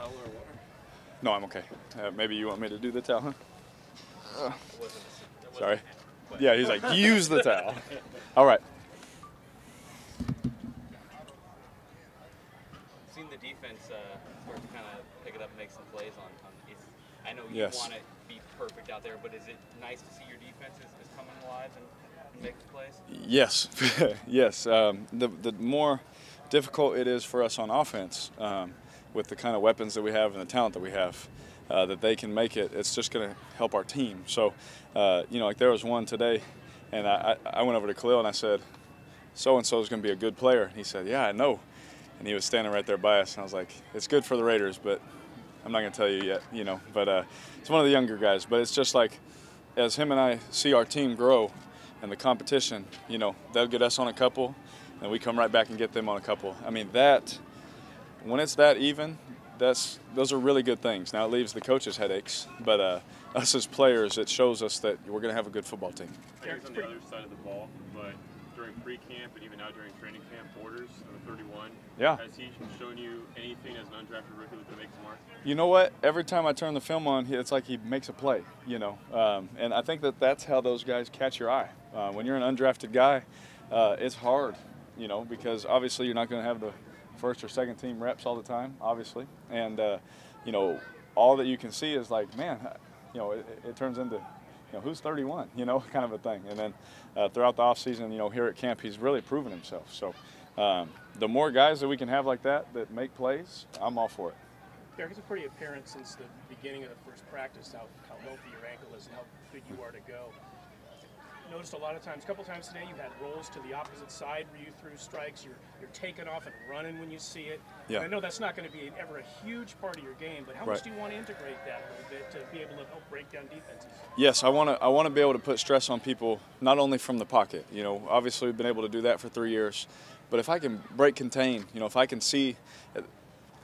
towel or water? No, I'm okay. Maybe you want me to do the towel, huh? Sorry. Yeah, he's like, use the towel. All right. Seen the defense start to kind of pick it up and make some plays on I know you Yes. want to be perfect out there, but is it nice to see your defense is coming alive and making plays? Yes, yes. The more difficult it is for us on offense, with the kind of weapons that we have and the talent that we have, that they can make it, it's just going to help our team. So, like there was one today, and I went over to Khalil and I said, so-and-so is going to be a good player. And he said, yeah, I know. And he was standing right there by us, and I was like, it's good for the Raiders, but I'm not going to tell you yet, But it's one of the younger guys. But it's just like, as him and I see our team grow and the competition, they'll get us on a couple, and we come right back and get them on a couple. I mean, when it's that even, those are really good things. Now, it leaves the coaches headaches, but us as players, it shows us that we're going to have a good football team. I think it's on the other side of the ball, but during pre-camp and even now during training camp, Borders, number 31, yeah. Has he shown you anything as an undrafted rookie that makes a mark? You know what? Every time I turn the film on, it's like he makes a play, And I think that's how those guys catch your eye. When you're an undrafted guy, it's hard, because obviously you're not going to have the first or second team reps all the time, obviously. And, all that you can see is like, man, it turns into, who's 31, kind of a thing. And then throughout the offseason, here at camp, he's really proven himself. So the more guys that we can have like that make plays, I'm all for it. Derek, it's pretty apparent since the beginning of the first practice how healthy your ankle is and how good you are to go. Noticed a lot of times, a couple times today, you had rolls to the opposite side where you threw strikes. You're taking off and running when you see it. Yeah. And I know that's not going to be ever a huge part of your game, but how much do you want to integrate that a little bit to be able to help break down defenses? Yes, I want to be able to put stress on people, not only from the pocket. Obviously we've been able to do that for 3 years, but if I can break contain, if I can see,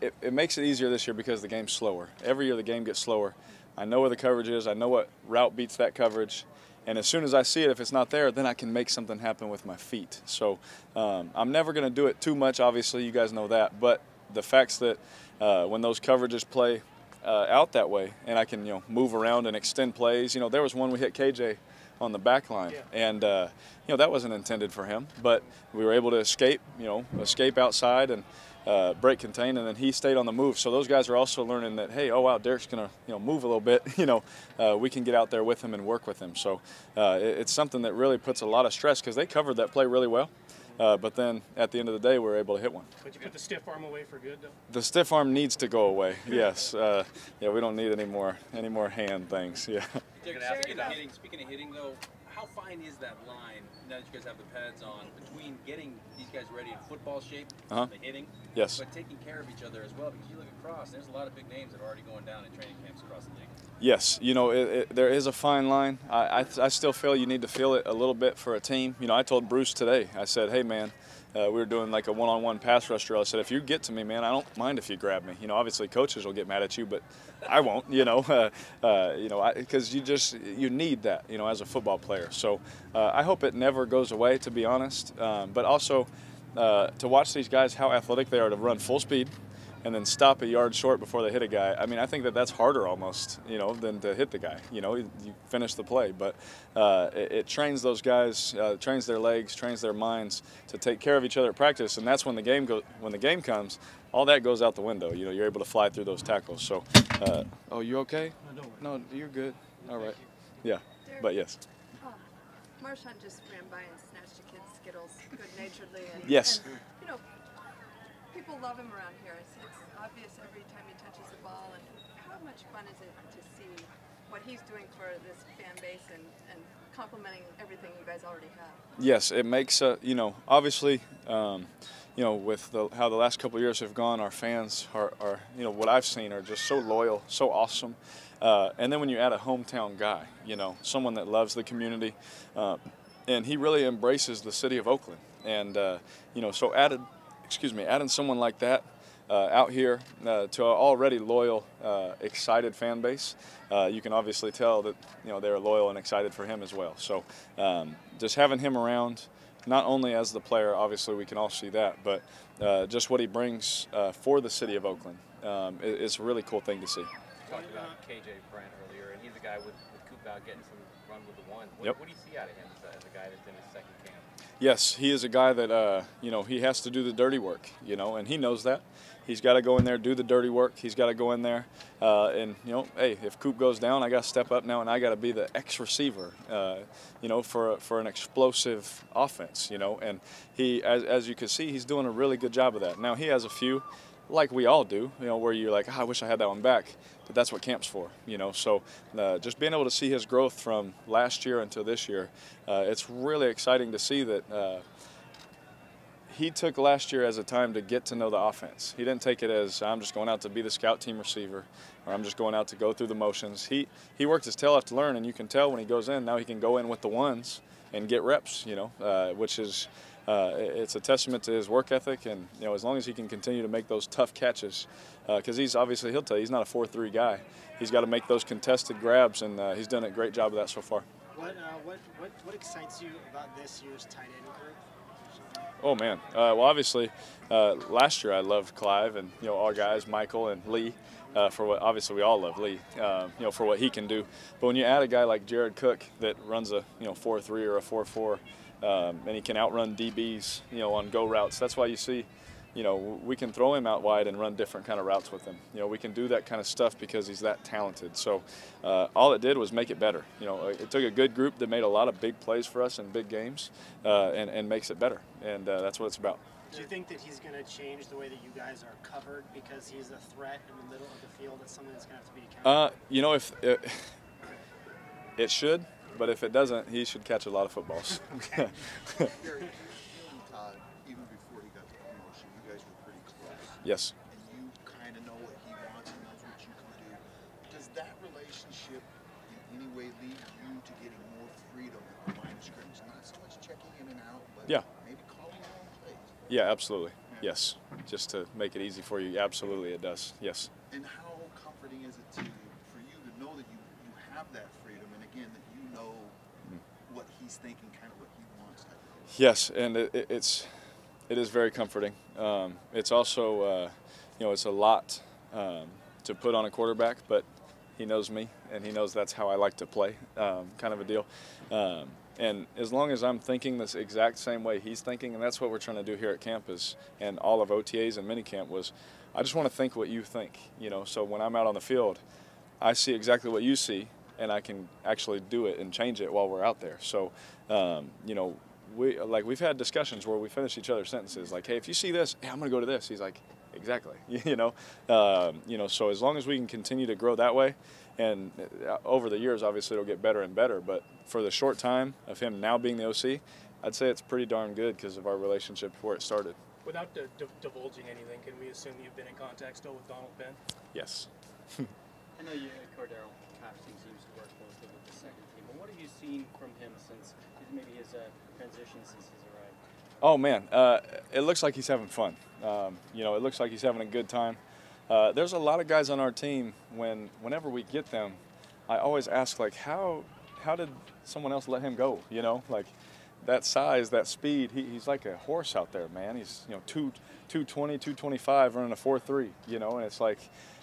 it makes it easier this year because the game's slower. Every year the game gets slower. I know where the coverage is. I know what route beats that coverage. And as soon as I see it, if it's not there, then I can make something happen with my feet. So I'm never going to do it too much, obviously. You guys know that. But the facts that when those coverages play out that way, and I can move around and extend plays. There was one we hit KJ on the back line, and that wasn't intended for him. But we were able to escape outside and break contain, and then he stayed on the move. So those guys are also learning that, hey, oh wow, Derek's gonna move a little bit. We can get out there with him and work with him. So it's something that really puts a lot of stress because they covered that play really well. But then at the end of the day, we were able to hit one. But you put the stiff arm away for good, though? The stiff arm needs to go away. Yes. We don't need any more hand things. Yeah. Speaking of hitting, though, how fine is that line now that you guys have the pads on between getting these guys ready in football shape, the hitting, yes, but taking care of each other as well? Because you look across, there's a lot of big names that are already going down in training camps across the league. Yes, there is a fine line. I still feel you need to feel it a little bit for a team. I told Bruce today, I said, hey, man, we were doing like a one-on-one pass rush drill. I said, if you get to me, man, I don't mind if you grab me. Obviously coaches will get mad at you, but I won't, because you need that, as a football player. So I hope it never goes away, to be honest. But also to watch these guys, how athletic they are to run full speed and then stop a yard short before they hit a guy. I mean, I think that's harder almost, than to hit the guy. You finish the play. But it trains those guys, trains their legs, trains their minds to take care of each other at practice. And that's when the game comes, all that goes out the window. You're able to fly through those tackles. So, oh, you okay? No, you're good. All right. Yeah, but yes. Marshawn just ran by and snatched a kid's Skittles good-naturedly. Yes. And, people love him around here. It's obvious every time he touches the ball. And how much fun is it to see what he's doing for this fan base and complimenting everything you guys already have? Yes, it makes, obviously, with how the last couple of years have gone, our fans are what I've seen are just so loyal, so awesome. And then when you add a hometown guy, someone that loves the community, and he really embraces the city of Oakland. And, so adding someone like that out here to an already loyal, excited fan base, you can obviously tell that, they're loyal and excited for him as well. So just having him around, not only as the player, obviously we can all see that, but just what he brings for the city of Oakland. it's a really cool thing to see. You talked about KJ Brent earlier, and he's a guy with Coop out getting some run with the one. What do you see out of him as a guy that's in his second camp? Yes, he is a guy that, he has to do the dirty work, and he knows that. He's got to go in there, do the dirty work. He's got to go in there, and, hey, if Coop goes down, I got to step up now, and I got to be the X receiver, for an explosive offense, and he, as you can see, he's doing a really good job of that. Now, he has a few, like we all do, where you're like, I wish I had that one back. But that's what camp's for, So just being able to see his growth from last year until this year, it's really exciting to see that he took last year as a time to get to know the offense. He didn't take it as I'm just going out to be the scout team receiver or I'm just going out to go through the motions. He worked his tail off to learn, and you can tell when he goes in, now he can go in with the ones and get reps, which is it's a testament to his work ethic, and as long as he can continue to make those tough catches, because he'll tell you he's not a 4-3 guy. He's got to make those contested grabs, and he's done a great job of that so far. What excites you about this year's tight end group? Oh man, well obviously last year I loved Clive and our guys Michael and Lee. For what obviously we all love Lee, for what he can do. But when you add a guy like Jared Cook that runs a 4-3 or a 4-4, and he can outrun DBs, on go routes. That's why you see, we can throw him out wide and run different kind of routes with him. We can do that kind of stuff because he's that talented. So all it did was make it better. It took a good group that made a lot of big plays for us in big games, and makes it better. And that's what it's about. Do you think that he's going to change the way that you guys are covered because he's a threat in the middle of the field? That's something that's going to have to be accounted for? If it should. But if it doesn't, he should catch a lot of footballs. Gary, even before he got the promotion, you guys were pretty close. Yes. And you kind of know what he wants and knows what you can do. Does that relationship in any way lead you to getting more freedom at the line of scrimmage? Not so much checking in and out, but maybe calling your own plays. Yeah, absolutely. Yeah. Yes. Just to make it easy for you, absolutely it does. Yes. And how comforting is it for you to know that you have that freedom, and again, that you know what he's thinking, kind of what he wants? Yes, and it is very comforting. It's also, it's a lot to put on a quarterback, but he knows me, and he knows that's how I like to play, kind of a deal. And as long as I'm thinking this exact same way he's thinking, and that's what we're trying to do here at camp and all of OTAs and minicamp was, I just want to think what you think, So when I'm out on the field, I see exactly what you see, and I can actually do it and change it while we're out there. So, we've had discussions where we finish each other's sentences like, hey, if you see this, hey, I'm going to go to this. He's like, exactly, So as long as we can continue to grow that way, and over the years, obviously it'll get better and better. But for the short time of him now being the OC, I'd say it's pretty darn good because of our relationship before it started. Without divulging anything, can we assume you've been in contact still with Donald Penn? Yes. I know you and Cordero seems to work closely with the second team, but what have you seen from him since maybe his transition since he's arrived? Oh man, it looks like he's having fun. It looks like he's having a good time. There's a lot of guys on our team. Whenever we get them, I always ask like, how did someone else let him go? Like that size, that speed. He's like a horse out there, man. He's 220, 225 running a 4.3. And it's like.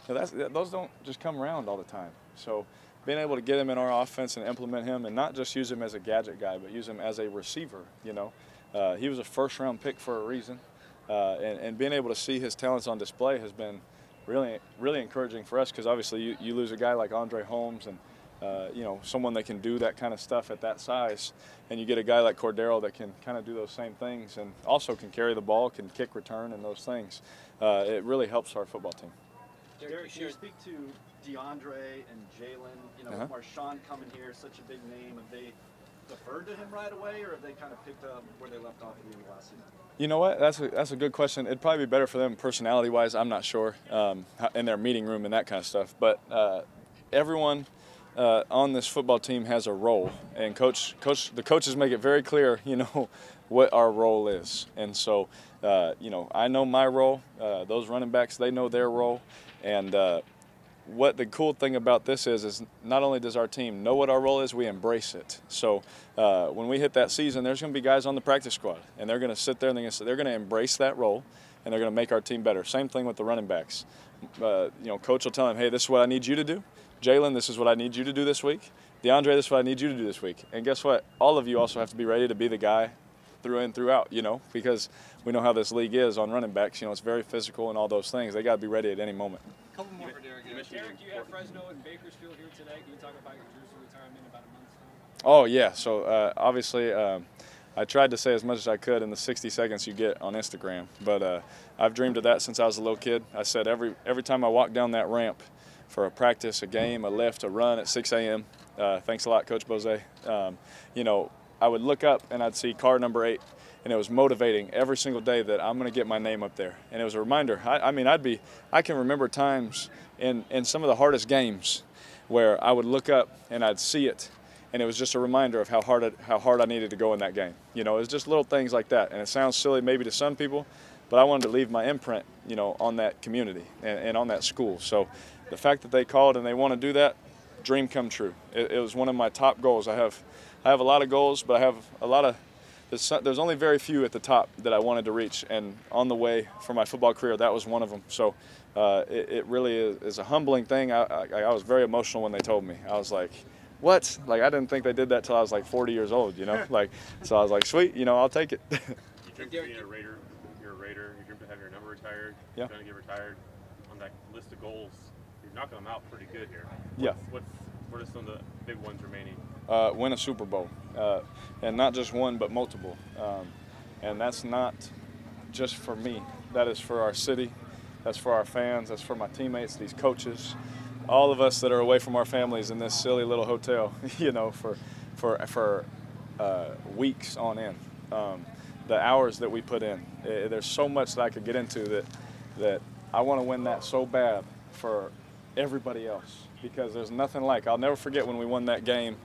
Those don't just come around all the time. So being able to get him in our offense and implement him and not just use him as a gadget guy, but use him as a receiver, He was a first-round pick for a reason. And being able to see his talents on display has been really, really encouraging for us because obviously you lose a guy like Andre Holmes and, someone that can do that kind of stuff at that size. And you get a guy like Cordero that can kind of do those same things and also can carry the ball, can kick return and those things. It really helps our football team. Derek, can you speak to DeAndre and Jalen? With Marshawn coming here, such a big name, have they deferred to him right away, or have they kind of picked up where they left off at the end of last season? You know what? That's a good question. It'd probably be better for them personality-wise. I'm not sure in their meeting room and that kind of stuff. But everyone on this football team has a role, and the coaches make it very clear, what our role is. And so, I know my role. Those running backs, they know their role. And what the cool thing about this is not only does our team know what our role is, we embrace it. So when we hit that season, there's going to be guys on the practice squad, and they're going to sit there and they're going to embrace that role, and they're going to make our team better. Same thing with the running backs. You know, coach will tell them, hey, this is what I need you to do. Jalen, this is what I need you to do this week. DeAndre, this is what I need you to do this week. And guess what? All of you also have to be ready to be the guy through and throughout, you know, because we know how this league is on running backs. You know, it's very physical and all those things. They got to be ready at any moment. A couple more for Derek. Derek, you have Fresno and Bakersfield here today. Can you talk about your jersey retirement in about a month's time? Oh, yeah. So, obviously, I tried to say as much as I could in the 60 seconds you get on Instagram. But I've dreamed of that since I was a little kid. I said every time I walk down that ramp for a practice, a game, a lift, a run at 6 a.m., thanks a lot, Coach Bose. You know, I would look up and I'd see Carr number 8, and it was motivating every single day that I'm going to get my name up there. And it was a reminder. I can remember times in some of the hardest games where I would look up and I'd see it, and it was just a reminder of how hard I needed to go in that game. You know, it was just little things like that. And it sounds silly maybe to some people, but I wanted to leave my imprint, you know, on that community and on that school. So the fact that they called and they want to do that, dream come true. It was one of my top goals. I have a lot of goals, but I have a lot of there's only very few at the top that I wanted to reach, and on the way for my football career, that was one of them. So it really is a humbling thing. I was very emotional when they told me. I was like, what? Like, I didn't think they did that till I was like 40 years old, you know? Like, so I was like, sweet, you know, I'll take it. You dream of being a Raider. You're a Raider. You dream to have your number retired. Yeah. You're going to get retired. On that list of goals, you're knocking them out pretty good here. Yeah. What are some of the big ones remaining? Win a Super Bowl, and not just one, but multiple. And that's not just for me. That is for our city. That's for our fans. That's for my teammates, these coaches, all of us that are away from our families in this silly little hotel, you know, for weeks on end. The hours that we put in. There's so much that I could get into that I want to win that so bad for everybody else, because there's nothing like. I'll never forget when we won that game,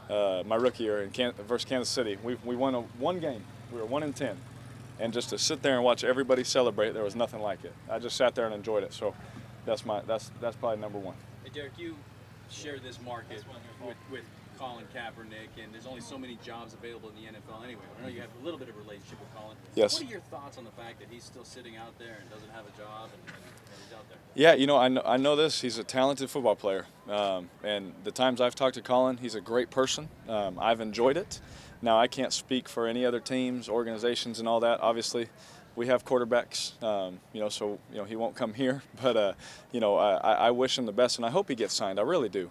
my rookie year versus Kansas City. We won one game. We were 1-10, and just to sit there and watch everybody celebrate, there was nothing like it. I just sat there and enjoyed it. So that's probably number one. Hey, Derek, you share this market with Colin Kaepernick, and there's only so many jobs available in the NFL anyway. I know you have a little bit of a relationship with Colin. Yes. What are your thoughts on the fact that he's still sitting out there and doesn't have a job and he's out there? Yeah, you know, I know this. He's a talented football player, and the times I've talked to Colin, he's a great person. I've enjoyed it. Now, I can't speak for any other teams, organizations, and all that. Obviously, we have quarterbacks, you know, so, you know, he won't come here. But, you know, I wish him the best, and I hope he gets signed. I really do.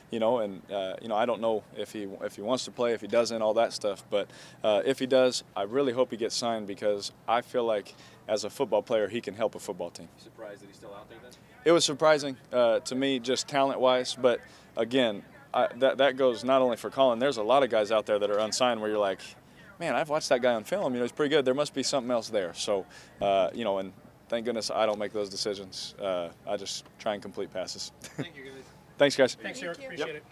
You know, and, you know, I don't know if he wants to play, if he doesn't, all that stuff. But if he does, I really hope he gets signed, because I feel like as a football player, he can help a football team. You surprised that he's still out there then? It was surprising to me, just talent-wise. But, again, that goes not only for Colin. There's a lot of guys out there that are unsigned where you're like, man, I've watched that guy on film. You know, he's pretty good. There must be something else there. So, you know, and thank goodness I don't make those decisions. I just try and complete passes. Thank you, guys. Thanks, guys. Thanks, Eric. Appreciate it.